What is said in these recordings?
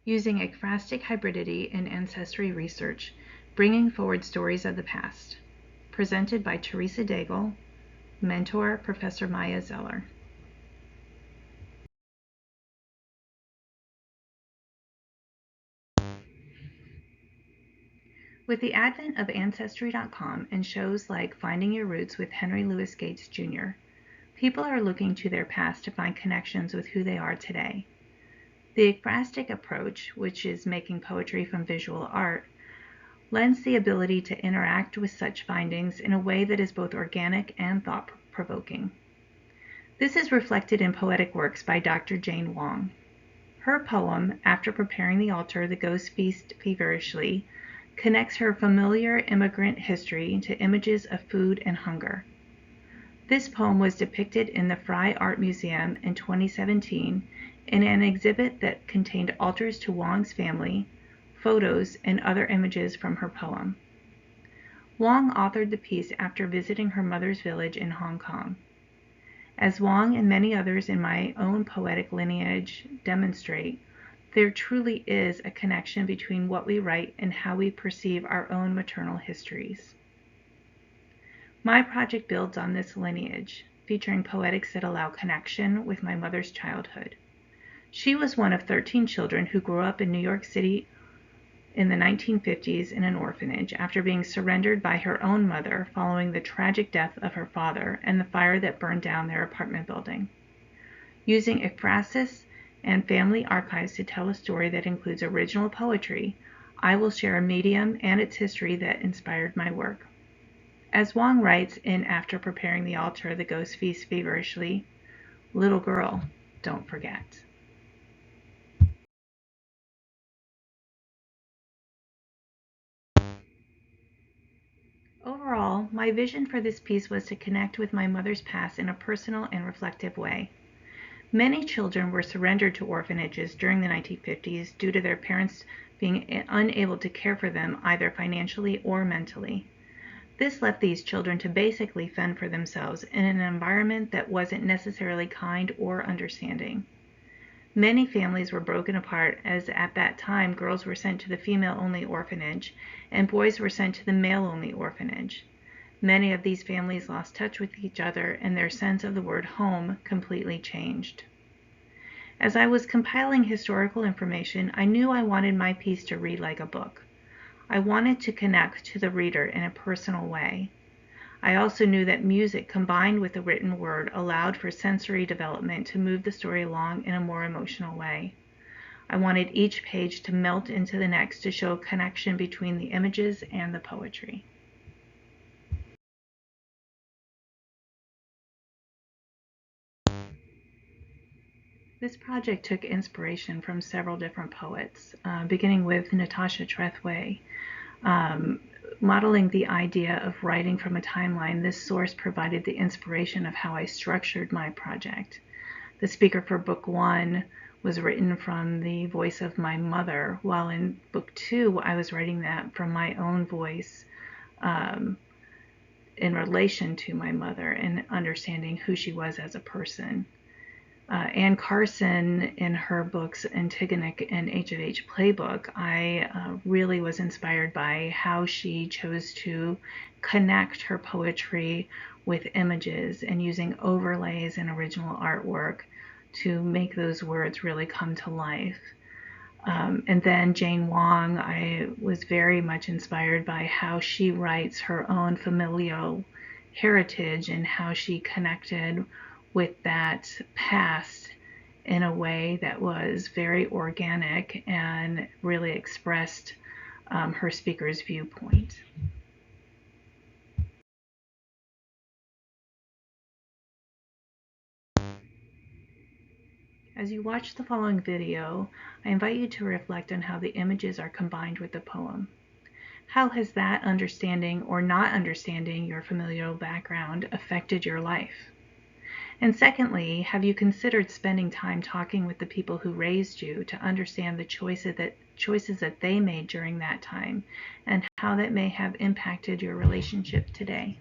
using ekphrastic hybridity and ancestry research, bringing forward stories of the past. Presented by Theresa Daigle, mentor Professor Maya Zeller. With the advent of Ancestry.com and shows like Finding Your Roots with Henry Louis Gates, Jr., people are looking to their past to find connections with who they are today. The Ekphrastic approach, which is making poetry from visual art, lends the ability to interact with such findings in a way that is both organic and thought-provoking. This is reflected in poetic works by Dr. Jane Wong. Her poem, After Preparing the Altar, The Ghosts Feast Feverishly, connects her familiar immigrant history to images of food and hunger. This poem was depicted in the Frye Art Museum in 2017 in an exhibit that contained altars to Wong's family, photos, and other images from her poem. Wong authored the piece after visiting her mother's village in Hong Kong. As Wong and many others in my own poetic lineage demonstrate, there truly is a connection between what we write and how we perceive our own maternal histories. My project builds on this lineage, featuring poetics that allow connection with my mother's childhood. She was one of 13 children who grew up in New York City in the 1950s in an orphanage after being surrendered by her own mother following the tragic death of her father and the fire that burned down their apartment building. Using ekphrasis and family archives to tell a story that includes original poetry, I will share a medium and its history that inspired my work. As Wong writes in After Preparing the Altar, The Ghosts Feast Feverishly, "Little girl, don't forget." Overall, my vision for this piece was to connect with my mother's past in a personal and reflective way. Many children were surrendered to orphanages during the 1950s due to their parents being unable to care for them either financially or mentally. This left these children to basically fend for themselves in an environment that wasn't necessarily kind or understanding. Many families were broken apart as at that time girls were sent to the female-only orphanage and boys were sent to the male-only orphanage. Many of these families lost touch with each other and their sense of the word home completely changed. As I was compiling historical information, I knew I wanted my piece to read like a book. I wanted to connect to the reader in a personal way. I also knew that music combined with the written word allowed for sensory development to move the story along in a more emotional way. I wanted each page to melt into the next to show a connection between the images and the poetry. This project took inspiration from several different poets, beginning with Natasha Trethewey. Modeling the idea of writing from a timeline, this source provided the inspiration of how I structured my project. The speaker for book 1 was written from the voice of my mother, while in book 2 I was writing that from my own voice in relation to my mother and understanding who she was as a person. Anne Carson, in her books Antigonic and H of H Playbook, I really was inspired by how she chose to connect her poetry with images and using overlays and original artwork to make those words really come to life. And then Jane Wong, I was very much inspired by how she writes her own familial heritage and how she connected with that past in a way that was very organic and really expressed her speaker's viewpoint. As you watch the following video, I invite you to reflect on how the images are combined with the poem. How has that understanding or not understanding your familial background affected your life? And secondly, have you considered spending time talking with the people who raised you to understand the choices that they made during that time and how that may have impacted your relationship today?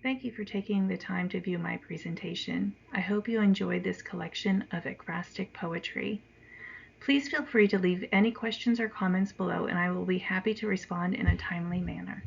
Thank you for taking the time to view my presentation. I hope you enjoyed this collection of ekphrastic poetry. Please feel free to leave any questions or comments below, and I will be happy to respond in a timely manner.